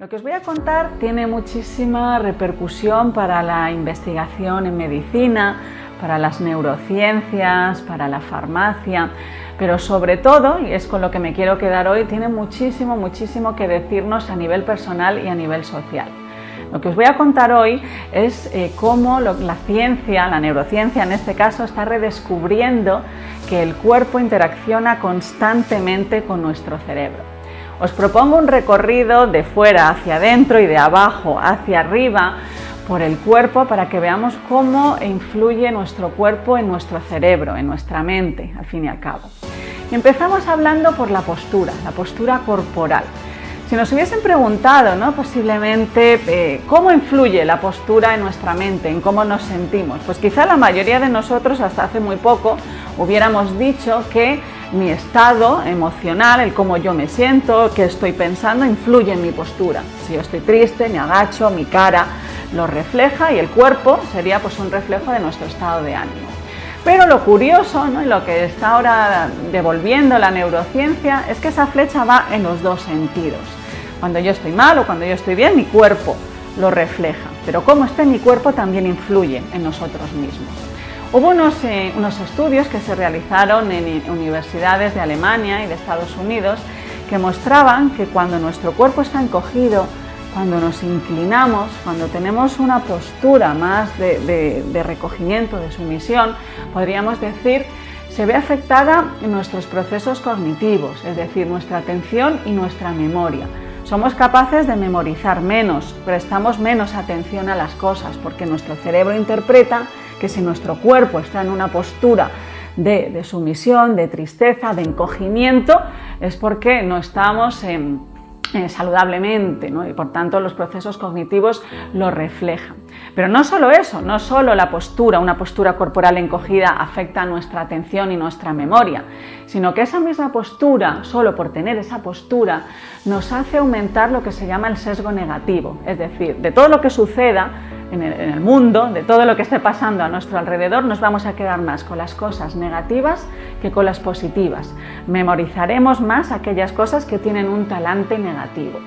Lo que os voy a contar tiene muchísima repercusión para la investigación en medicina, para las neurociencias, para la farmacia, pero sobre todo, y es con lo que me quiero quedar hoy, tiene muchísimo que decirnos a nivel personal y a nivel social. Lo que os voy a contar hoy es cómo la ciencia, la neurociencia en este caso, está redescubriendo que el cuerpo interacciona constantemente con nuestro cerebro. Os propongo un recorrido de fuera hacia adentro y de abajo hacia arriba por el cuerpo para que veamos cómo influye nuestro cuerpo en nuestro cerebro, en nuestra mente, al fin y al cabo. Y empezamos hablando por la postura corporal. Si nos hubiesen preguntado, ¿no?, posiblemente cómo influye la postura en nuestra mente, en cómo nos sentimos, pues quizá la mayoría de nosotros hasta hace muy poco hubiéramos dicho que mi estado emocional, el cómo yo me siento, qué estoy pensando, influye en mi postura. Si yo estoy triste, me agacho, mi cara lo refleja y el cuerpo sería pues un reflejo de nuestro estado de ánimo. Pero lo curioso, ¿no?, y lo que está ahora devolviendo la neurociencia es que esa flecha va en los dos sentidos. Cuando yo estoy mal o cuando yo estoy bien, mi cuerpo lo refleja, pero cómo está en mi cuerpo también influye en nosotros mismos. Hubo unos estudios que se realizaron en universidades de Alemania y de Estados Unidos que mostraban que cuando nuestro cuerpo está encogido, cuando nos inclinamos, cuando tenemos una postura más de recogimiento, de sumisión, podríamos decir, se ve afectada en nuestros procesos cognitivos, es decir, nuestra atención y nuestra memoria. Somos capaces de memorizar menos, prestamos menos atención a las cosas, porque nuestro cerebro interpreta que si nuestro cuerpo está en una postura de sumisión, de tristeza, de encogimiento, es porque no estamos saludablemente, ¿no? Y por tanto los procesos cognitivos lo reflejan. Pero no solo eso, no solo la postura, una postura corporal encogida afecta a nuestra atención y nuestra memoria, sino que esa misma postura, solo por tener esa postura, nos hace aumentar lo que se llama el sesgo negativo, es decir, de todo lo que suceda en el mundo, de todo lo que esté pasando a nuestro alrededor, nos vamos a quedar más con las cosas negativas que con las positivas. Memorizaremos más aquellas cosas que tienen un talante negativo.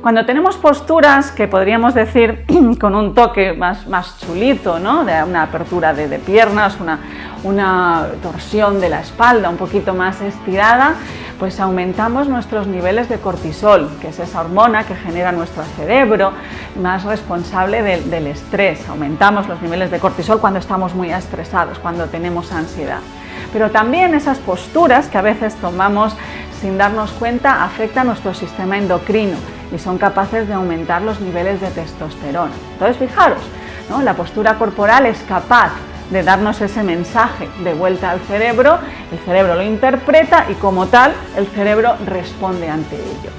Cuando tenemos posturas que podríamos decir con un toque más chulito, ¿no?, de una apertura de piernas, una torsión de la espalda un poquito más estirada, pues aumentamos nuestros niveles de cortisol, que es esa hormona que genera nuestro cerebro, más responsable del estrés. Aumentamos los niveles de cortisol cuando estamos muy estresados, cuando tenemos ansiedad. Pero también esas posturas que a veces tomamos sin darnos cuenta afectan a nuestro sistema endocrino y son capaces de aumentar los niveles de testosterona. Entonces, fijaros, ¿no?, la postura corporal es capaz de darnos ese mensaje de vuelta al cerebro, el cerebro lo interpreta y como tal el cerebro responde ante ello.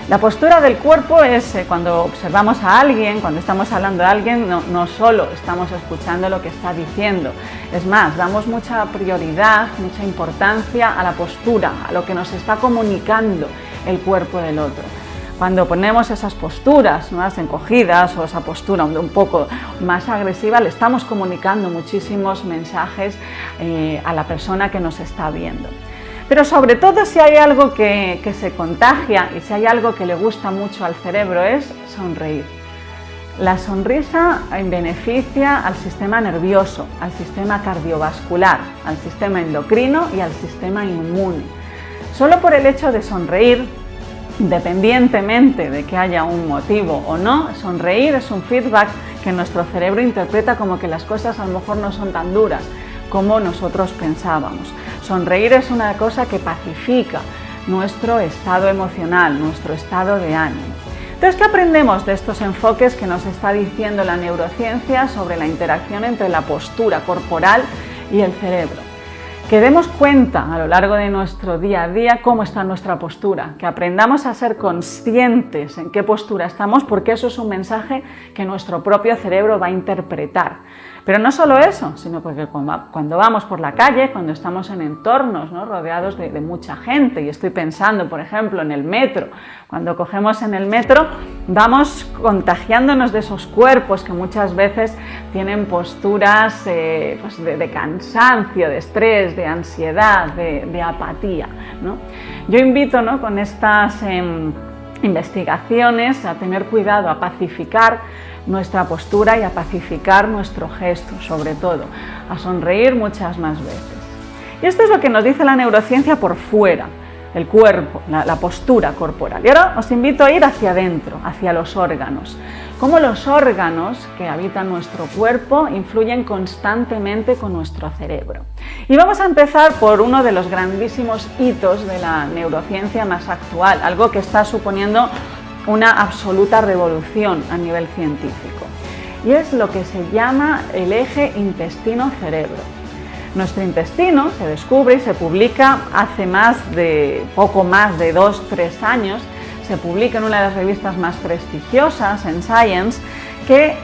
La postura del cuerpo es cuando observamos a alguien, cuando estamos hablando de alguien, no solo estamos escuchando lo que está diciendo, es más, damos mucha prioridad, mucha importancia a la postura, a lo que nos está comunicando el cuerpo del otro. Cuando ponemos esas posturas más encogidas o esa postura un poco más agresiva, le estamos comunicando muchísimos mensajes a la persona que nos está viendo. Pero sobre todo, si hay algo que se contagia y si hay algo que le gusta mucho al cerebro, es sonreír. La sonrisa beneficia al sistema nervioso, al sistema cardiovascular, al sistema endocrino y al sistema inmune. Solo por el hecho de sonreír, independientemente de que haya un motivo o no, sonreír es un feedback que nuestro cerebro interpreta como que las cosas a lo mejor no son tan duras como nosotros pensábamos. Sonreír es una cosa que pacifica nuestro estado emocional, nuestro estado de ánimo. Entonces, ¿qué aprendemos de estos enfoques que nos está diciendo la neurociencia sobre la interacción entre la postura corporal y el cerebro? Que demos cuenta a lo largo de nuestro día a día cómo está nuestra postura, que aprendamos a ser conscientes en qué postura estamos, porque eso es un mensaje que nuestro propio cerebro va a interpretar. Pero no solo eso, sino porque cuando vamos por la calle, cuando estamos en entornos, ¿no?, rodeados de mucha gente, y estoy pensando, por ejemplo, en el metro, cuando cogemos en el metro, vamos contagiándonos de esos cuerpos que muchas veces tienen posturas pues de cansancio, de estrés, de ansiedad, de apatía, ¿no? Yo invito, ¿no?, con estas investigaciones a tener cuidado, a pacificar nuestra postura y a pacificar nuestro gesto, sobre todo, a sonreír muchas más veces. Y esto es lo que nos dice la neurociencia por fuera, el cuerpo, la postura corporal. Y ahora os invito a ir hacia adentro, hacia los órganos. Cómo los órganos que habitan nuestro cuerpo influyen constantemente con nuestro cerebro. Y vamos a empezar por uno de los grandísimos hitos de la neurociencia más actual, algo que está suponiendo una absoluta revolución a nivel científico. Y es lo que se llama el eje intestino-cerebro. Nuestro intestino se descubre y se publica hace poco más de 2-3 años, se publica en una de las revistas más prestigiosas, en Science, que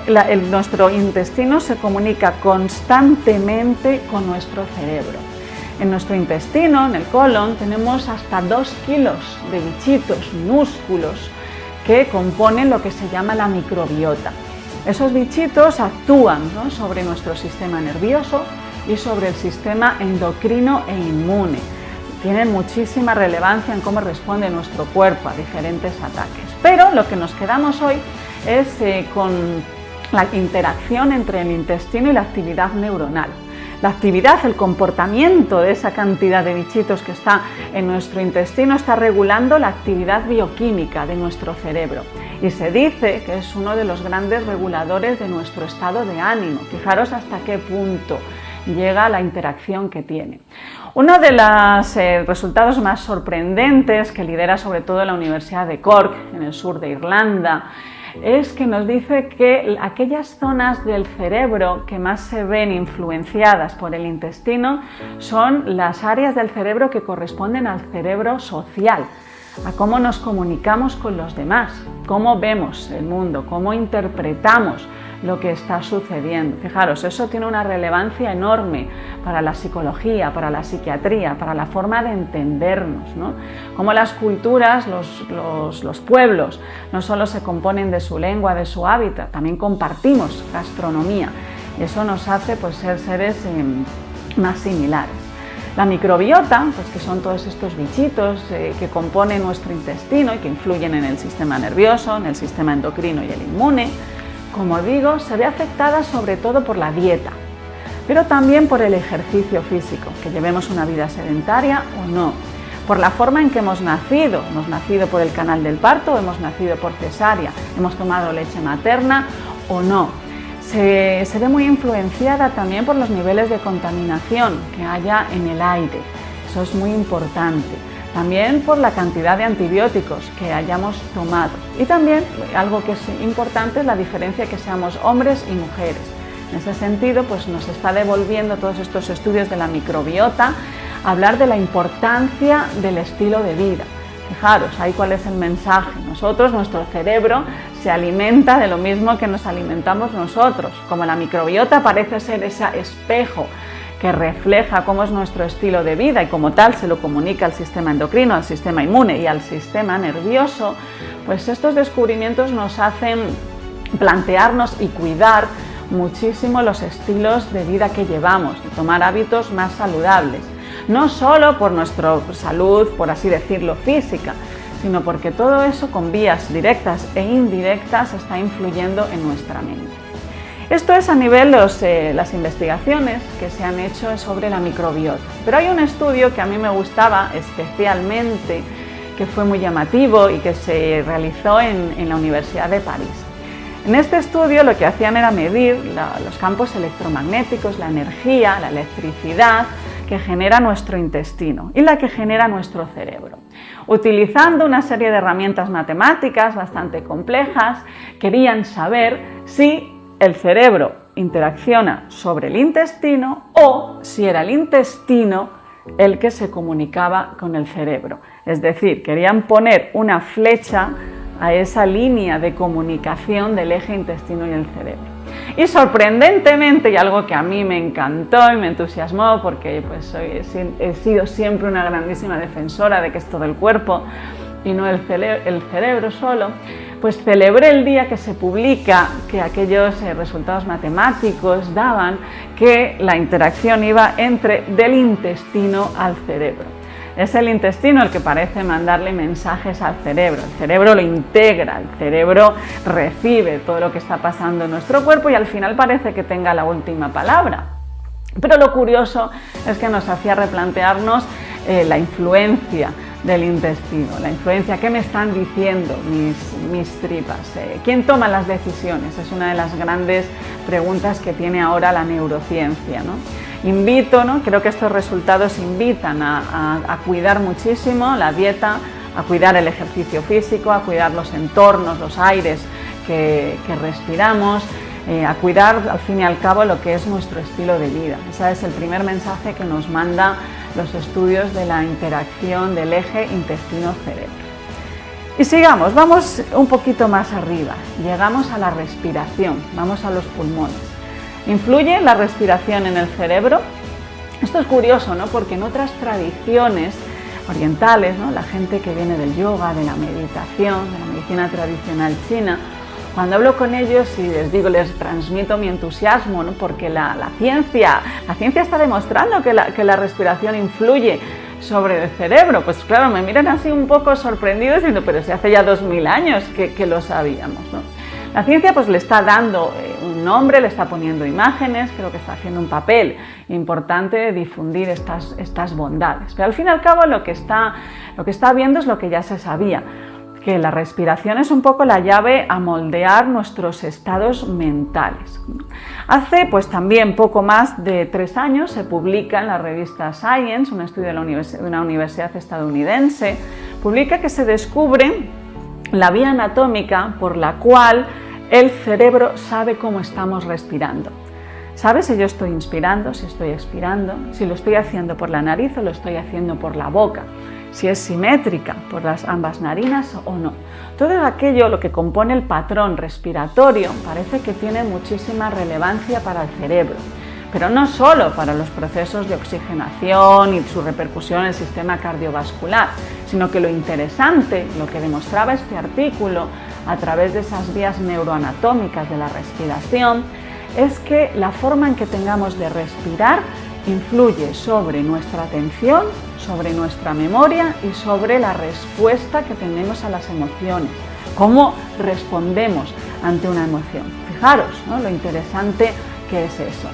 nuestro intestino se comunica constantemente con nuestro cerebro. En nuestro intestino, en el colon, tenemos hasta 2 kilos de bichitos minúsculos que componen lo que se llama la microbiota. Esos bichitos actúan, ¿no?, sobre nuestro sistema nervioso y sobre el sistema endocrino e inmune. Tienen muchísima relevancia en cómo responde nuestro cuerpo a diferentes ataques. Pero lo que nos quedamos hoy es con la interacción entre el intestino y la actividad neuronal. La actividad, el comportamiento de esa cantidad de bichitos que está en nuestro intestino está regulando la actividad bioquímica de nuestro cerebro. Y se dice que es uno de los grandes reguladores de nuestro estado de ánimo. Fijaros hasta qué punto llega la interacción que tiene. Uno de los resultados más sorprendentes que lidera sobre todo la Universidad de Cork, en el sur de Irlanda, es que nos dice que aquellas zonas del cerebro que más se ven influenciadas por el intestino son las áreas del cerebro que corresponden al cerebro social, a cómo nos comunicamos con los demás, cómo vemos el mundo, cómo interpretamos lo que está sucediendo. Fijaros, eso tiene una relevancia enorme para la psicología, para la psiquiatría, para la forma de entendernos, ¿no? Cómo las culturas, los pueblos, no solo se componen de su lengua, de su hábitat, también compartimos gastronomía. Y eso nos hace, pues, ser seres más similares. La microbiota, pues, que son todos estos bichitos que componen nuestro intestino y que influyen en el sistema nervioso, en el sistema endocrino y el inmune, como digo, se ve afectada sobre todo por la dieta, pero también por el ejercicio físico, que llevemos una vida sedentaria o no, por la forma en que hemos nacido por el canal del parto, hemos nacido por cesárea, hemos tomado leche materna o no. Se ve muy influenciada también por los niveles de contaminación que haya en el aire, eso es muy importante. También por la cantidad de antibióticos que hayamos tomado. Y también, algo que es importante, es la diferencia que seamos hombres y mujeres. En ese sentido, pues nos está devolviendo todos estos estudios de la microbiota, hablar de la importancia del estilo de vida. Fijaros, ahí cuál es el mensaje. Nuestro cerebro se alimenta de lo mismo que nos alimentamos nosotros. Como la microbiota parece ser ese espejo que refleja cómo es nuestro estilo de vida y como tal se lo comunica al sistema endocrino, al sistema inmune y al sistema nervioso, pues estos descubrimientos nos hacen plantearnos y cuidar muchísimo los estilos de vida que llevamos y tomar hábitos más saludables, no solo por nuestra salud, por así decirlo, física, sino porque todo eso con vías directas e indirectas está influyendo en nuestra mente. Esto es a nivel de las investigaciones que se han hecho sobre la microbiota. Pero hay un estudio que a mí me gustaba especialmente, que fue muy llamativo y que se realizó en la Universidad de París. En este estudio lo que hacían era medir los campos electromagnéticos, la energía, la electricidad que genera nuestro intestino y la que genera nuestro cerebro. Utilizando una serie de herramientas matemáticas bastante complejas, querían saber si el cerebro interacciona sobre el intestino o si era el intestino el que se comunicaba con el cerebro. Es decir, querían poner una flecha a esa línea de comunicación del eje intestino y el cerebro. Y sorprendentemente, y algo que a mí me encantó y me entusiasmó, porque pues, he sido siempre una grandísima defensora de que es todo el cuerpo y no el cerebro solo, pues celebré el día que se publica que aquellos resultados matemáticos daban que la interacción iba del intestino al cerebro. Es el intestino el que parece mandarle mensajes al cerebro. El cerebro lo integra, el cerebro recibe todo lo que está pasando en nuestro cuerpo y al final parece que tenga la última palabra. Pero lo curioso es que nos hacía replantearnos la influencia del intestino, la influencia, ¿qué me están diciendo mis tripas? ¿Quién toma las decisiones? Es una de las grandes preguntas que tiene ahora la neurociencia, ¿no? Creo que estos resultados invitan a cuidar muchísimo la dieta, a cuidar el ejercicio físico, a cuidar los entornos, los aires que respiramos, a cuidar al fin y al cabo lo que es nuestro estilo de vida. Ese es el primer mensaje que nos manda los estudios de la interacción del eje intestino-cerebro. Y sigamos, vamos un poquito más arriba, llegamos a la respiración, vamos a los pulmones. ¿Influye la respiración en el cerebro? Esto es curioso, ¿no? Porque en otras tradiciones orientales, ¿no? La gente que viene del yoga, de la meditación, de la medicina tradicional china, cuando hablo con ellos y les transmito mi entusiasmo, ¿no? Porque la ciencia está demostrando que la respiración influye sobre el cerebro. Pues claro, me miran así un poco sorprendidos diciendo, pero si hace ya 2000 años que lo sabíamos, ¿no? La ciencia pues le está dando un nombre, le está poniendo imágenes, creo que está haciendo un papel importante de difundir estas bondades. Pero al fin y al cabo lo que está viendo es lo que ya se sabía, que la respiración es un poco la llave a moldear nuestros estados mentales. Hace pues también poco más de 3 años se publica en la revista Science, un estudio de una universidad estadounidense, publica que se descubre la vía anatómica por la cual el cerebro sabe cómo estamos respirando. Sabe si yo estoy inspirando, si estoy expirando, si lo estoy haciendo por la nariz o lo estoy haciendo por la boca, si es simétrica por ambas narinas o no. Todo aquello, lo que compone el patrón respiratorio, parece que tiene muchísima relevancia para el cerebro, pero no solo para los procesos de oxigenación y su repercusión en el sistema cardiovascular, sino que lo interesante, lo que demostraba este artículo a través de esas vías neuroanatómicas de la respiración, es que la forma en que tengamos de respirar influye sobre nuestra atención, sobre nuestra memoria y sobre la respuesta que tenemos a las emociones, cómo respondemos ante una emoción. Fijaros, ¿no?, lo interesante que es eso.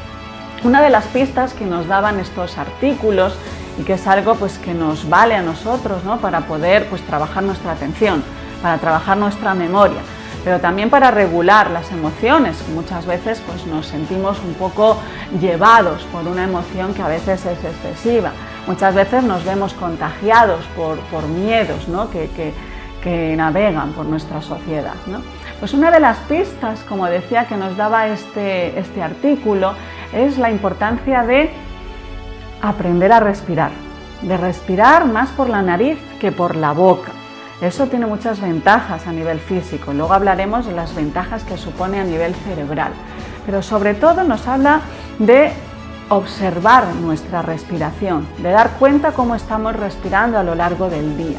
Una de las pistas que nos daban estos artículos y que es algo pues que nos vale a nosotros, ¿no?, para poder pues trabajar nuestra atención, para trabajar nuestra memoria, pero también para regular las emociones, que muchas veces pues nos sentimos un poco llevados por una emoción que a veces es excesiva. Muchas veces nos vemos contagiados por miedos, ¿no?, que navegan por nuestra sociedad, ¿no? Pues una de las pistas, como decía, que nos daba este artículo es la importancia de aprender a respirar, de respirar más por la nariz que por la boca. Eso tiene muchas ventajas a nivel físico, luego hablaremos de las ventajas que supone a nivel cerebral, pero sobre todo nos habla de observar nuestra respiración, de dar cuenta cómo estamos respirando a lo largo del día.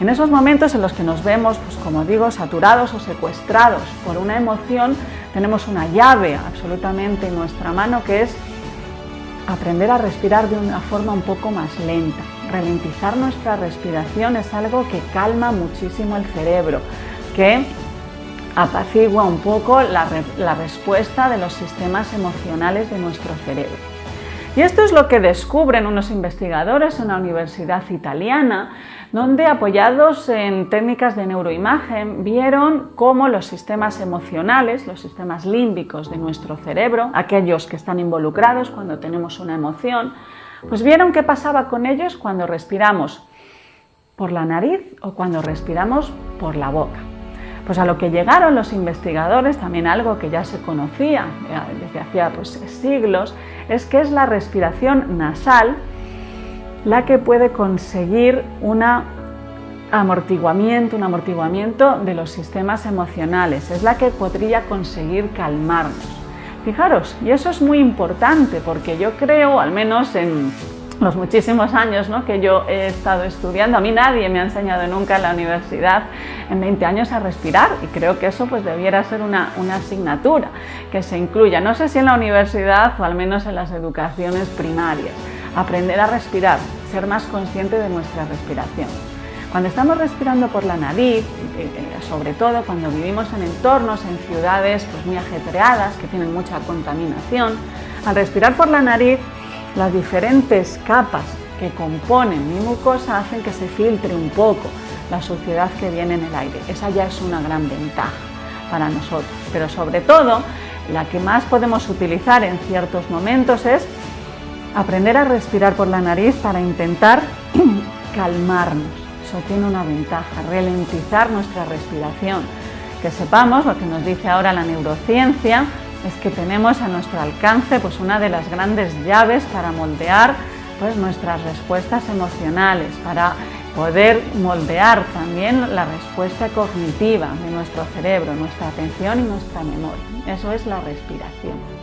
En esos momentos en los que nos vemos, pues como digo, saturados o secuestrados por una emoción, tenemos una llave absolutamente en nuestra mano que es aprender a respirar de una forma un poco más lenta. Ralentizar nuestra respiración es algo que calma muchísimo el cerebro, que apacigua un poco la respuesta de los sistemas emocionales de nuestro cerebro. Y esto es lo que descubren unos investigadores en una universidad italiana, donde apoyados en técnicas de neuroimagen vieron cómo los sistemas emocionales, los sistemas límbicos de nuestro cerebro, aquellos que están involucrados cuando tenemos una emoción, pues vieron qué pasaba con ellos cuando respiramos por la nariz o cuando respiramos por la boca. Pues a lo que llegaron los investigadores, también algo que ya se conocía desde hacía siglos, es que es la respiración nasal la que puede conseguir un amortiguamiento de los sistemas emocionales, es la que podría conseguir calmarnos. Fijaros, y eso es muy importante porque yo creo, al menos en los muchísimos años, ¿no?, que yo he estado estudiando, a mí nadie me ha enseñado nunca en la universidad en 20 años a respirar, y creo que eso pues debiera ser una asignatura que se incluya, no sé si en la universidad o al menos en las educaciones primarias, aprender a respirar ser más consciente de nuestra respiración. Cuando estamos respirando por la nariz, sobre todo cuando vivimos en entornos, en ciudades pues muy ajetreadas, que tienen mucha contaminación, al respirar por la nariz, las diferentes capas que componen mi mucosa hacen que se filtre un poco la suciedad que viene en el aire. Esa ya es una gran ventaja para nosotros, pero sobre todo la que más podemos utilizar en ciertos momentos es aprender a respirar por la nariz para intentar calmarnos. Eso tiene una ventaja, ralentizar nuestra respiración. Que sepamos, lo que nos dice ahora la neurociencia, es que tenemos a nuestro alcance pues una de las grandes llaves para moldear pues nuestras respuestas emocionales, para poder moldear también la respuesta cognitiva de nuestro cerebro, nuestra atención y nuestra memoria. Eso es la respiración.